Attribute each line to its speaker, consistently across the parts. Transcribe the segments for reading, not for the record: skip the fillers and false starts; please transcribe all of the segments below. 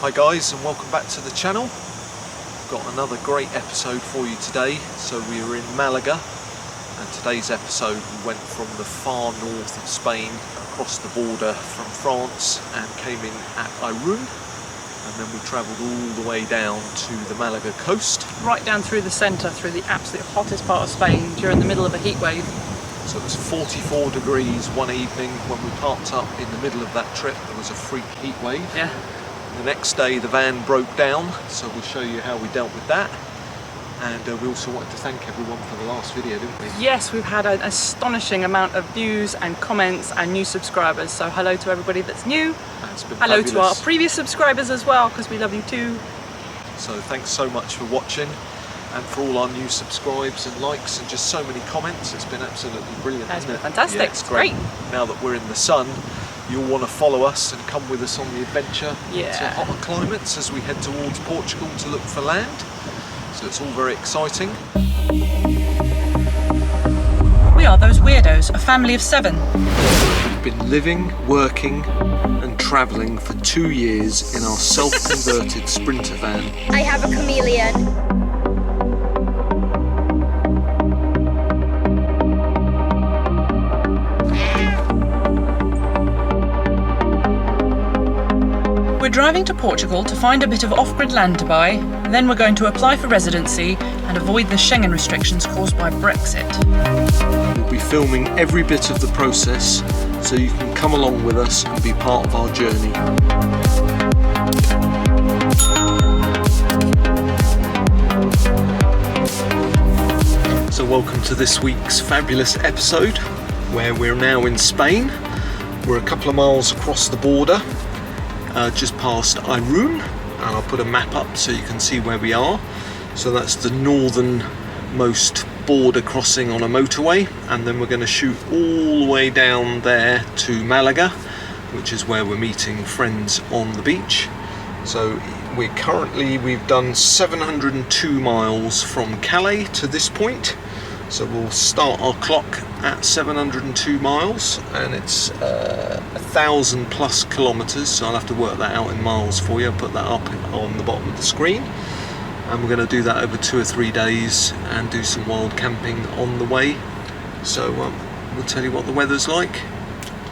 Speaker 1: Hi guys, and welcome back to the channel. We've got another great episode for you today. So we are in Malaga, and today's episode we went from the far north of Spain across the border from France and came in at Irún, and then we travelled all the way down to the Malaga coast.
Speaker 2: Right down through the centre, through the absolute hottest part of Spain during the middle of a heat wave.
Speaker 1: So it was 44 degrees one evening when we parked up in the middle of that trip. There was a freak heat wave.
Speaker 2: Yeah.
Speaker 1: The next day the van broke down, so we'll show you how we dealt with that. And we also wanted to thank everyone for the last video, didn't we?
Speaker 2: Yes, we've had an astonishing amount of views and comments and new subscribers. So hello to everybody that's new.
Speaker 1: It's been
Speaker 2: hello
Speaker 1: fabulous.
Speaker 2: To our previous subscribers as well, because we love you too.
Speaker 1: So thanks so much for watching and for all our new subscribes and likes and just so many comments. It's been absolutely brilliant.
Speaker 2: It's been
Speaker 1: isn't it?
Speaker 2: fantastic.
Speaker 1: Yeah, it's
Speaker 2: great.
Speaker 1: Now that we're in the sun, you'll want to follow us and come with us on the adventure to hotter climates as we head towards Portugal to look for land. So it's all very exciting.
Speaker 2: We are those weirdos, a family of 7.
Speaker 1: We've been living, working and travelling for 2 years in our self-converted Sprinter van.
Speaker 3: I have a chameleon.
Speaker 2: We're driving to Portugal to find a bit of off-grid land to buy, then we're going to apply for residency and avoid the Schengen restrictions caused by Brexit.
Speaker 1: We'll be filming every bit of the process so you can come along with us and be part of our journey. So welcome to this week's fabulous episode where we're now in Spain. We're a couple of miles across the border. Just past Irún, and I'll put a map up so you can see where we are. So that's the northernmost border crossing on a motorway, and then we're going to shoot all the way down there to Malaga, which is where we're meeting friends on the beach. So we've done 702 miles from Calais to this point. So we'll start our clock at 702 miles, and it's 1,000 plus kilometres, so I'll have to work that out in miles for you. I'll put that up on the bottom of the screen, and we're going to do that over 2 or 3 days and do some wild camping on the way. So we'll tell you what the weather's like.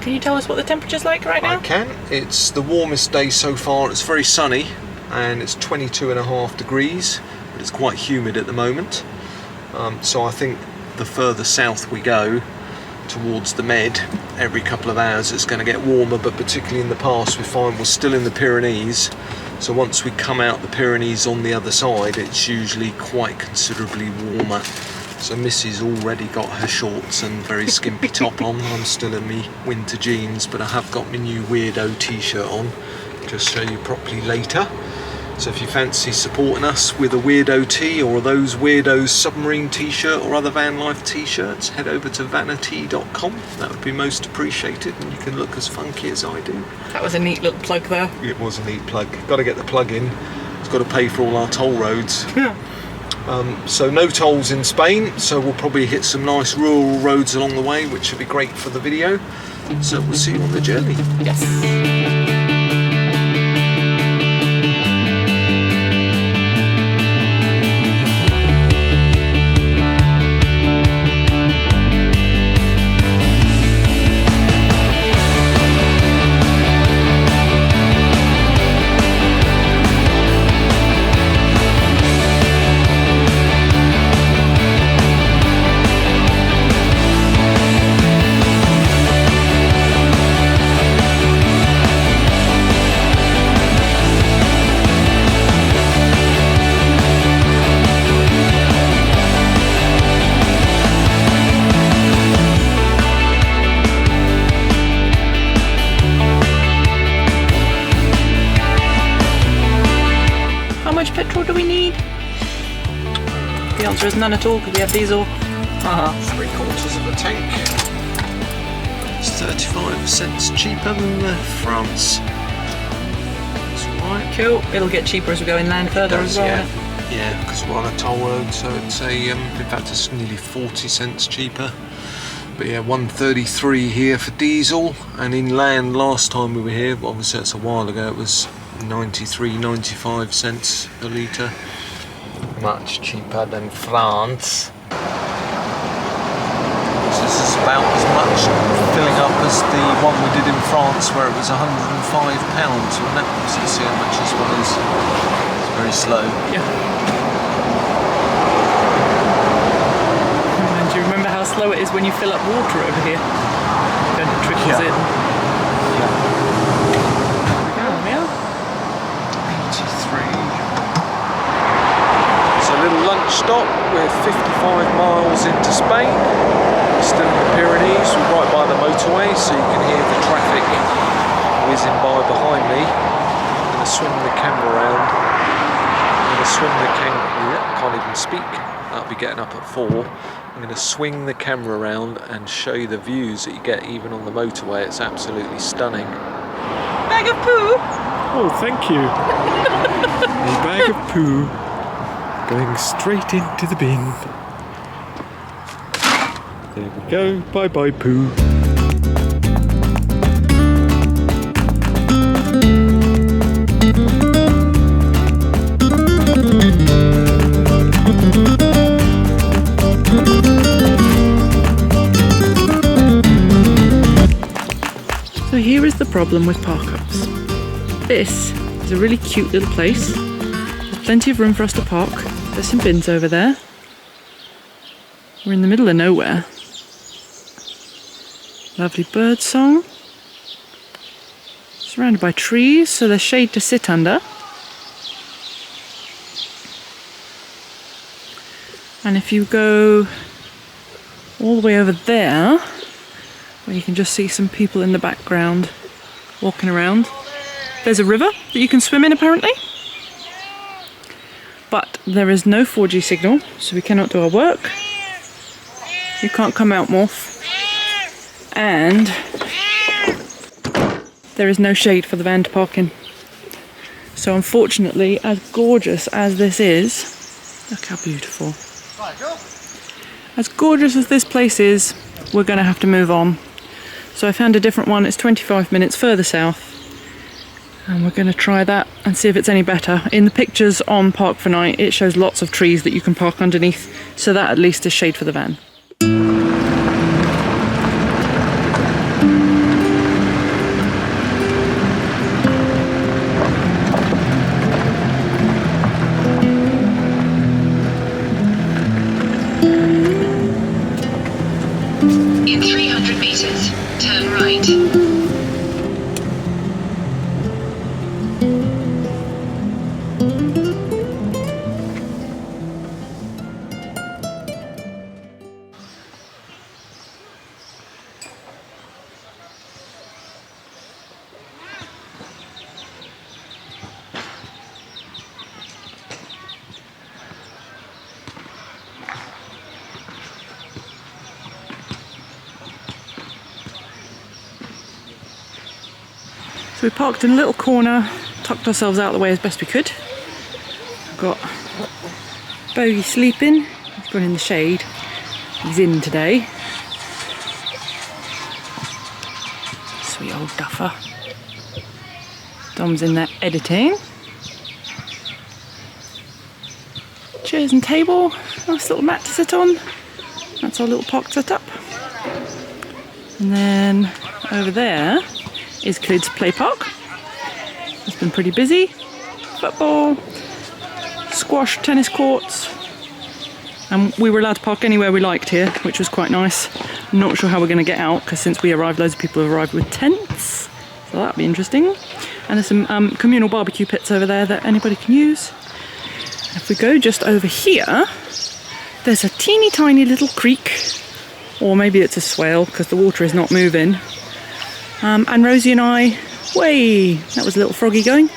Speaker 2: Can you tell us what the temperature's like right now?
Speaker 1: I can. It's the warmest day so far. It's very sunny and it's 22.5 degrees, but it's quite humid at the moment. So I think the further south we go towards the Med, every couple of hours it's going to get warmer, but particularly in the past we find we're still in the Pyrenees, so once we come out the Pyrenees on the other side it's usually quite considerably warmer. So Missy's already got her shorts and very skimpy top on. I'm still in me winter jeans, but I have got my new Weirdo t-shirt on, just show you properly later. So if you fancy supporting us with a Weirdo tee or those Weirdos submarine t-shirt or other van life t-shirts, head over to vanity.com. That would be most appreciated, and you can look as funky as I do.
Speaker 2: That was a neat little plug there.
Speaker 1: It was a neat plug. Got to get the plug in. It's got to pay for all our toll roads. So no tolls in Spain, so we'll probably hit some nice rural roads along the way, which will be great for the video. So we'll see you on the journey.
Speaker 2: Yes. How much petrol do we need? The answer is none at all, because we have diesel.
Speaker 1: 3/4 of a tank. It's 35 cents cheaper than France. That's right.
Speaker 2: Cool. It'll get cheaper as we go inland further as well.
Speaker 1: Yeah, because we're on a toll road, so it's in fact it's nearly 40 cents cheaper. But yeah, 133 here for diesel, and inland last time we were here, obviously that's a while ago, it was 93-95 cents a litre. Much cheaper than France. This is about as much filling up as the one we did in France where it was £105, wasn't it? So you see how much this one is. It's very slow.
Speaker 2: Yeah. And do you remember how slow it is when you fill up water over here? Then it trickles in. Yeah.
Speaker 1: 83. So a little lunch stop. We're 55 miles into Spain. Still in the Pyrenees, we're right by the motorway, so you can hear the traffic whizzing by behind me. I'm going to swing the camera around. Can't even speak. That'll be getting up at 4. I'm going to swing the camera around and show you the views that you get even on the motorway. It's absolutely stunning.
Speaker 2: Bag of poo!
Speaker 1: Oh, thank you. A bag of poo going straight into the bin. There we go, bye bye poo.
Speaker 2: So here is the problem with park-ups. This is a really cute little place. There's plenty of room for us to park. There's some bins over there. We're in the middle of nowhere. Lovely bird song. Surrounded by trees, so there's shade to sit under. And if you go all the way over there, where you can just see some people in the background walking around, there's a river that you can swim in apparently. But there is no 4G signal, so we cannot do our work. You can't come out, Morph. And there is no shade for the van to park in. So unfortunately, as gorgeous as this is, look how beautiful. As gorgeous as this place is, we're going to have to move on. So I found a different one. It's 25 minutes further south. And we're going to try that and see if it's any better. In the pictures on Park for Night, it shows lots of trees that you can park underneath. So that at least is shade for the van.
Speaker 4: In 300 meters, turn right.
Speaker 2: So we parked in a little corner, tucked ourselves out of the way as best we could. We've got Bogey sleeping, he's gone in the shade, he's in today. Sweet old duffer. Dom's in there editing. Chairs and table, nice little mat to sit on. That's our little park setup. And then over there is Clid's Play Park. It's been pretty busy. Football, squash, tennis courts. And we were allowed to park anywhere we liked here, which was quite nice. I'm not sure how we're going to get out, because since we arrived, loads of people have arrived with tents. So that'll be interesting. And there's some communal barbecue pits over there that anybody can use. And if we go just over here, there's a teeny tiny little creek. Or maybe it's a swale, because the water is not moving. And Rosie and I, that was a little froggy going.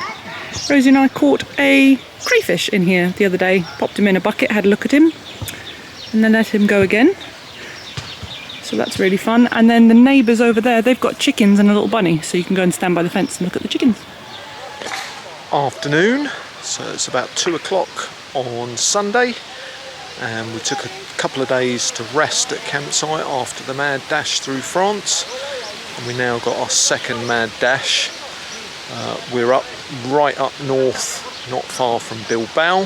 Speaker 2: Rosie and I caught a crayfish in here the other day, popped him in a bucket, had a look at him, and then let him go again. So that's really fun. And then the neighbours over there, they've got chickens and a little bunny, so you can go and stand by the fence and look at the chickens.
Speaker 1: Afternoon, so it's about 2 o'clock on Sunday, and we took a couple of days to rest at campsite after the mad dash through France. And we now got our second mad dash. We're up right up north, not far from Bilbao.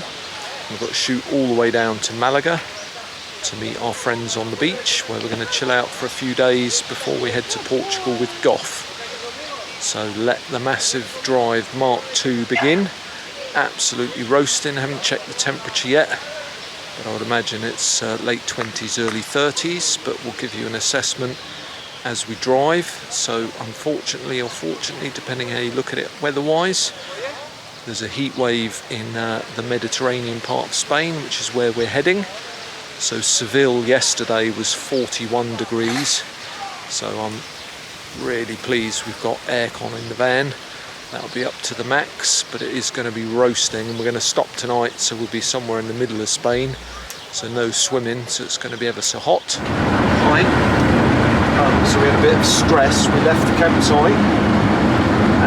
Speaker 1: We've got to shoot all the way down to Malaga to meet our friends on the beach, where we're going to chill out for a few days before we head to Portugal with Gov. So let the massive drive Mark II begin. Absolutely roasting, haven't checked the temperature yet, but I would imagine it's late 20s, early 30s, but we'll give you an assessment as we drive. So unfortunately or fortunately, depending how you look at it weather-wise, there's a heat wave in the Mediterranean part of Spain, which is where we're heading. So Seville yesterday was 41 degrees, so I'm really pleased we've got aircon in the van. That'll be up to the max, but it is going to be roasting, and we're going to stop tonight, so we'll be somewhere in the middle of Spain, so no swimming, so it's going to be ever so hot. Hi. So we had a bit of stress. We left the campsite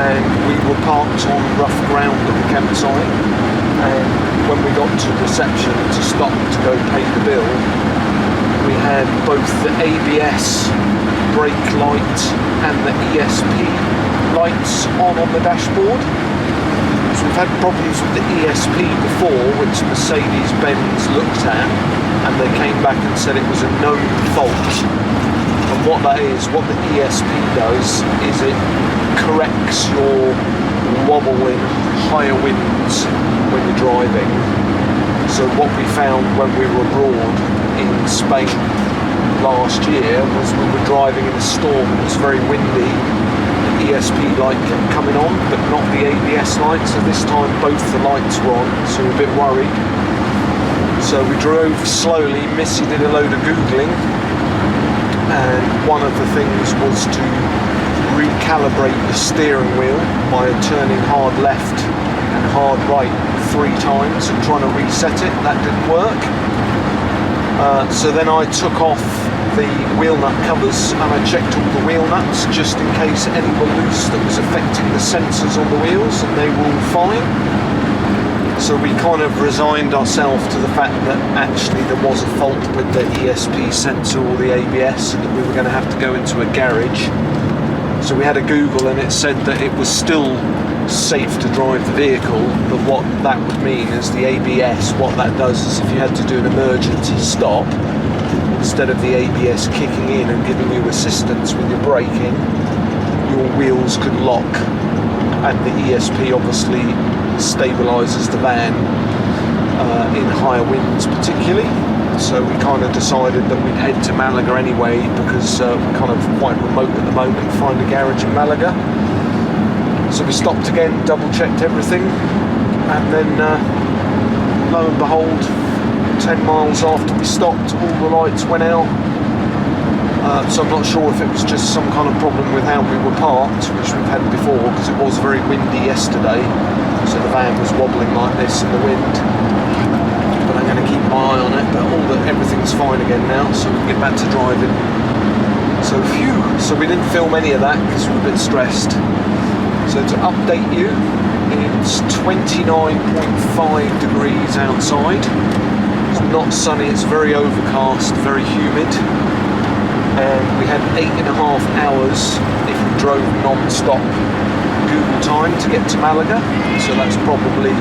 Speaker 1: and we were parked on rough ground at the campsite, and when we got to reception to stop to go pay the bill, we had both the ABS brake light and the ESP lights on the dashboard. So we've had problems with the ESP before, which Mercedes-Benz looked at, and they came back and said it was a known fault. And what that is, what the ESP does is it corrects your wobble in higher winds when you're driving. So what we found when we were abroad in Spain last year was we were driving in a storm, it was very windy, the ESP light kept coming on but not the ABS light, so this time both the lights were on, so we're a bit worried. So we drove slowly. Missy did a load of Googling, and one of the things was to recalibrate the steering wheel by turning hard left and hard right 3 times and trying to reset it. That didn't work. So then I took off the wheel nut covers and I checked all the wheel nuts just in case any were loose that was affecting the sensors on the wheels, and they were all fine. So we kind of resigned ourselves to the fact that actually there was a fault with the ESP sensor or the ABS, and that we were going to have to go into a garage. So we had a Google and it said that it was still safe to drive the vehicle, but what that would mean is the ABS, what that does is if you had to do an emergency stop, instead of the ABS kicking in and giving you assistance with your braking, your wheels could lock, and the ESP obviously stabilises the van in higher winds particularly. So we kind of decided that we'd head to Malaga anyway, because we're kind of quite remote at the moment, find a garage in Malaga. So we stopped again, double checked everything, and then lo and behold, 10 miles after we stopped, all the lights went out. So I'm not sure if it was just some kind of problem with how we were parked, which we've had before, because it was very windy yesterday, so the van was wobbling like this in the wind. But I'm going to keep my eye on it, but everything's fine again now, so we can get back to driving. So phew, so we didn't film any of that because we were a bit stressed. So to update you, it's 29.5 degrees outside. It's not sunny, it's very overcast, very humid. And we had 8.5 hours if we drove non-stop Google time to get to Malaga. So that's probably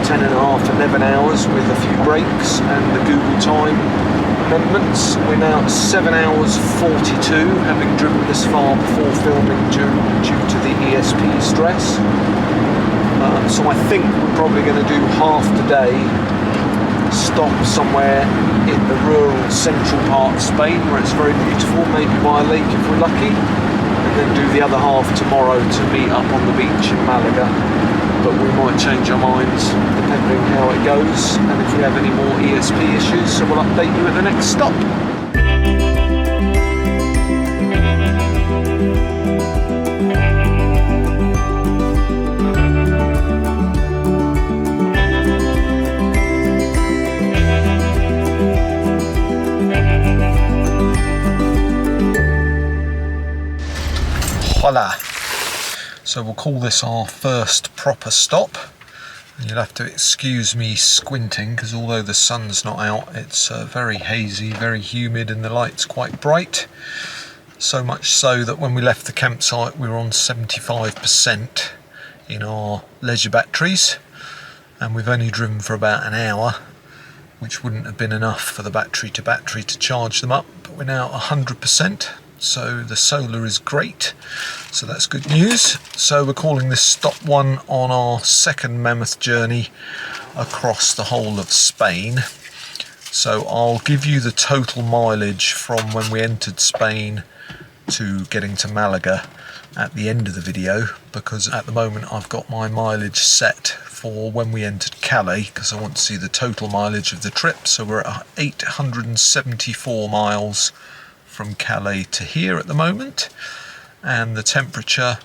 Speaker 1: 10.5, 11 hours with a few breaks and the Google time amendments. We're now at 7 hours 42, having driven this far before filming due to the ESP stress. So I think we're probably going to do half the day, stop somewhere in the rural central part of Spain where it's very beautiful, maybe by a lake if we're lucky, and then do the other half tomorrow to meet up on the beach in Malaga. But we might change our minds depending how it goes and if we have any more ESP issues, so we'll update you at the next stop. Hola. So we'll call this our first proper stop. And you'll have to excuse me squinting because although the sun's not out, it's very hazy, very humid, and the light's quite bright. So much so that when we left the campsite we were on 75% in our leisure batteries, and we've only driven for about an hour, which wouldn't have been enough for the battery to charge them up, but we're now at 100%, so the solar is great, so that's good news. So we're calling this stop one on our second mammoth journey across the whole of Spain. So I'll give you the total mileage from when we entered Spain to getting to Malaga at the end of the video, because at the moment I've got my mileage set for when we entered Calais, because I want to see the total mileage of the trip. So we're at 874 miles from Calais to here at the moment, and the temperature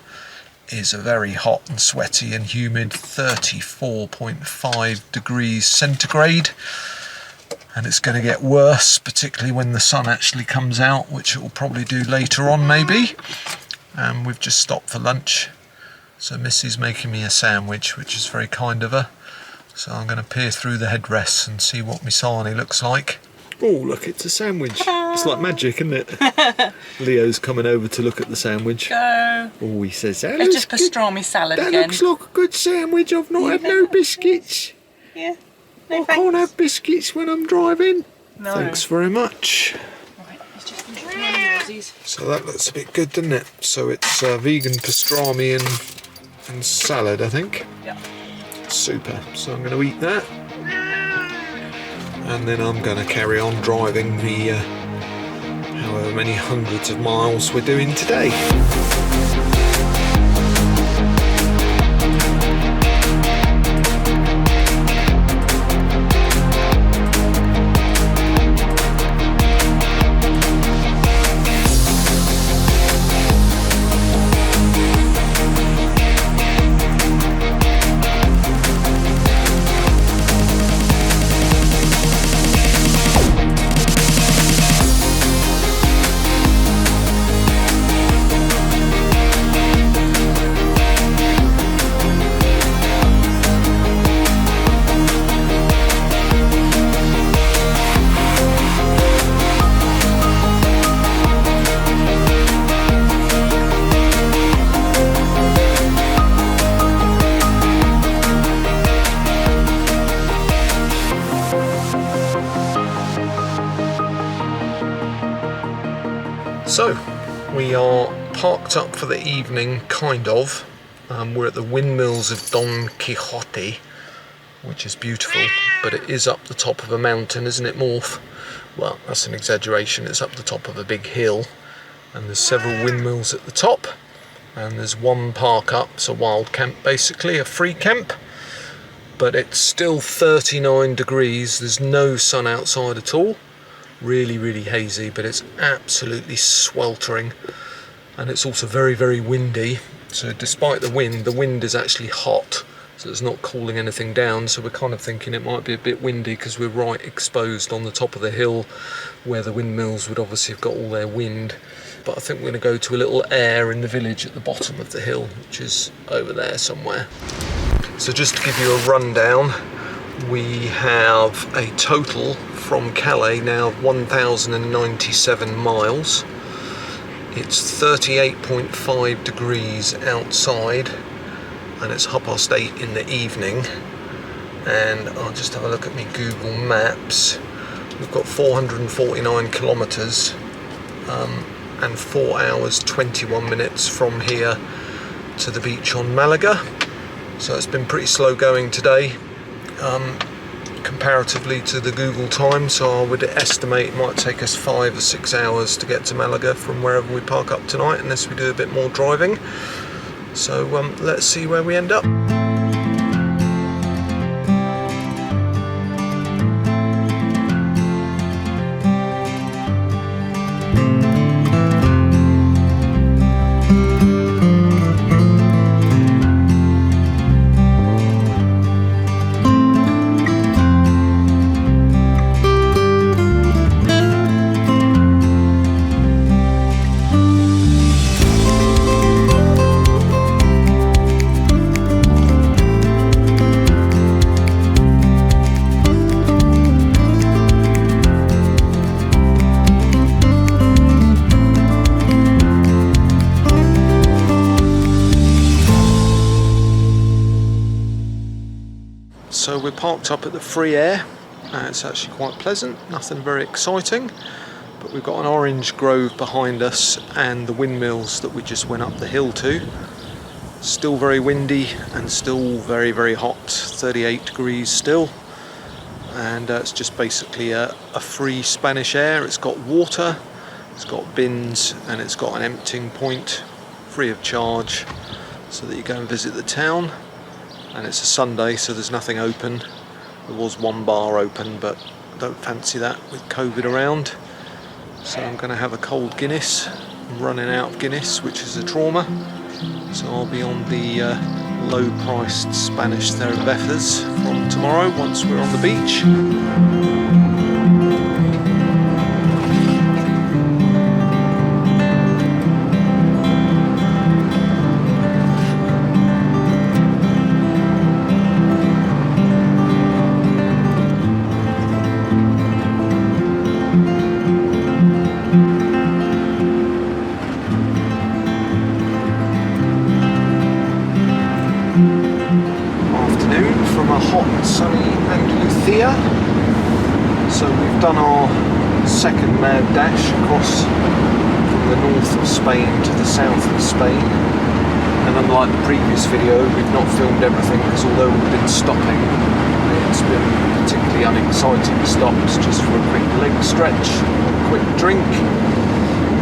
Speaker 1: is a very hot and sweaty and humid 34.5 degrees centigrade, and it's going to get worse, particularly when the sun actually comes out, which it will probably do later on maybe. And we've just stopped for lunch, so Missy's making me a sandwich, which is very kind of her. So I'm going to peer through the headrests and see what my sarnie looks like. Oh look, it's a sandwich. It's like magic, isn't it? Leo's coming over to look at the sandwich.
Speaker 2: Go.
Speaker 1: Oh, he says that
Speaker 2: It's just pastrami salad
Speaker 1: that
Speaker 2: again.
Speaker 1: looks like a good sandwich. I've not had no biscuits.
Speaker 2: Yeah.
Speaker 1: I can't have biscuits when I'm driving.
Speaker 2: No.
Speaker 1: Thanks very much.
Speaker 2: Right, it's just been dropping on the Aussies.
Speaker 1: So that looks a bit good, doesn't it? So it's vegan pastrami and salad, I think.
Speaker 2: Yeah.
Speaker 1: Super. So I'm going to eat that. And then I'm going to carry on driving the however many hundreds of miles we're doing today. So, we are parked up for the evening, kind of. We're at the windmills of Don Quixote, which is beautiful, but it is up the top of a mountain, isn't it, Morph? Well, that's an exaggeration, it's up the top of a big hill, and there's several windmills at the top, and there's one park up, it's a wild camp basically, a free camp, but it's still 39 degrees, there's no sun outside at all. Really, really hazy, but it's absolutely sweltering, and it's also very, very windy. So despite the wind is actually hot, so it's not cooling anything down. So we're kind of thinking it might be a bit windy because we're right exposed on the top of the hill where the windmills would obviously have got all their wind. But I think we're going to go to a little air in the village at the bottom of the hill, which is over there somewhere. So just to give you a rundown, we have a total from Calais now of 1,097 miles. It's 38.5 degrees outside, and it's 8:30 in the evening. And I'll just have a look at my Google Maps. We've got 449 kilometres and 4 hours 21 minutes from here to the beach on Malaga. So it's been pretty slow going today. Comparatively to the Google time, so I would estimate it might take us 5 or 6 hours to get to Malaga from wherever we park up tonight, unless we do a bit more driving. So let's see where we end up. So we're parked up at the free air. It's actually quite pleasant, nothing very exciting. But we've got an orange grove behind us and the windmills that we just went up the hill to. Still very windy and still very, very hot, 38 degrees still. And it's just basically a free Spanish air. It's got water, it's got bins, and it's got an emptying point free of charge so that you go and visit the town. And it's a Sunday, so there's nothing open. There was one bar open, but I don't fancy that with COVID around. So I'm going to have a cold Guinness. I'm running out of Guinness, which is a trauma. So I'll be on the low-priced Spanish cervezas from tomorrow once we're on the beach. So we've done our second mad dash across from the north of Spain to the south of Spain, and unlike the previous video we've not filmed everything because although we've been stopping, it's been particularly unexciting stops just for a quick leg stretch, a quick drink.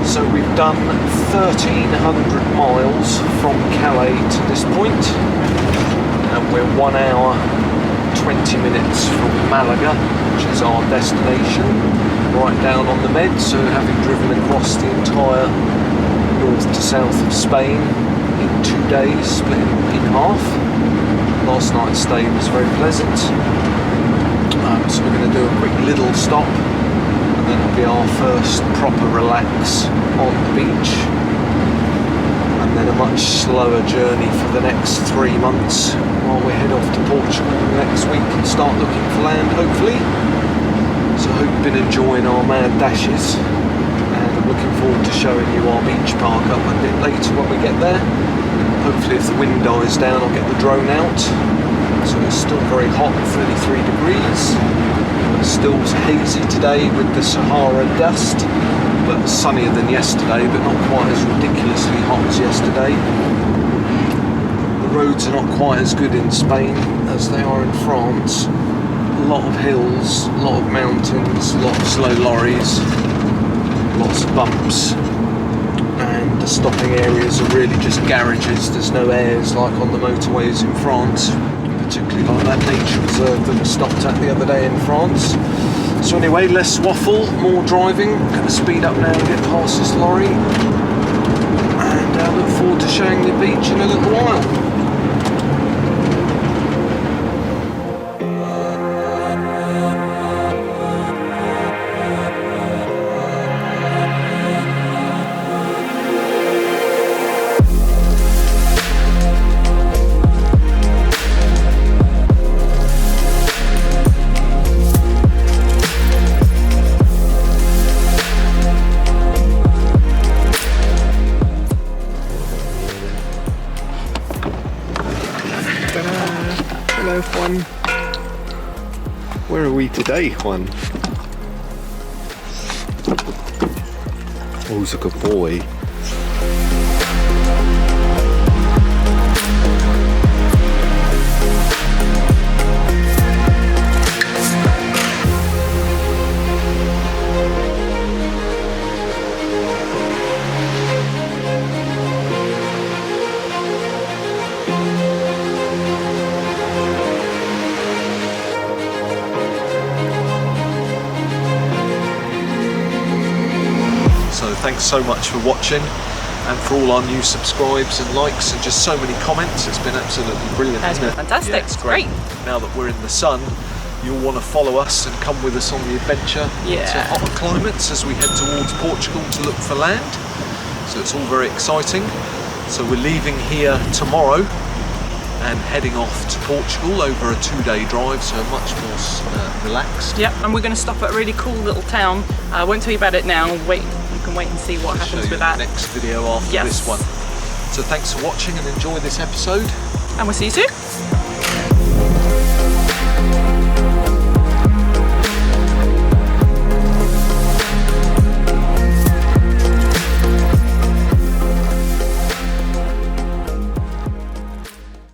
Speaker 1: So we've done 1,300 miles from Calais to this point, and we're 1 hour 20 minutes from Malaga, which is our destination, right down on the Med. So having driven across the entire north to south of Spain in 2 days, split in half. Last night's stay was very pleasant. So we're going to do a quick little stop, and then it'll be our first proper relax on the beach. And then a much slower journey for the next 3 months while we head off to Portugal next week and start looking for land, hopefully. So I hope you've been enjoying our mad dashes, and I'm looking forward to showing you our beach park up a bit later when we get there. Hopefully if the wind dies down I'll get the drone out. So it's still very hot, 33 degrees. It's still hazy today with the Sahara dust, but sunnier than yesterday, but not quite as ridiculously hot as yesterday. The roads are not quite as good in Spain as they are in France. A lot of hills, a lot of mountains, a lot of slow lorries, lots of bumps, and the stopping areas are really just garages. There's no airs like on the motorways in France, particularly like that nature reserve that we stopped at the other day in France. So anyway, less waffle, more driving. Going to speed up now and get past this lorry, and I look forward to showing you the beach in a little while. Hello, Juan. Where are we today, Juan? Oh, he's a good boy. Thanks so much for watching, and for all our new subscribes and likes and just so many comments. It's been absolutely brilliant.
Speaker 2: It's been fantastic.
Speaker 1: Yeah, it's great. Now that we're in the sun, you'll want to follow us and come with us on the adventure to hotter climates as we head towards Portugal to look for land. So it's all very exciting. So we're leaving here tomorrow and heading off to Portugal over a 2-day drive, so much more relaxed.
Speaker 2: Yep, and we're going to stop at a really cool little town. I won't tell you about it now. Wait, you can wait and see what happens with that.
Speaker 1: Next video after this one. So thanks for watching and enjoy this episode.
Speaker 2: And we'll see you soon.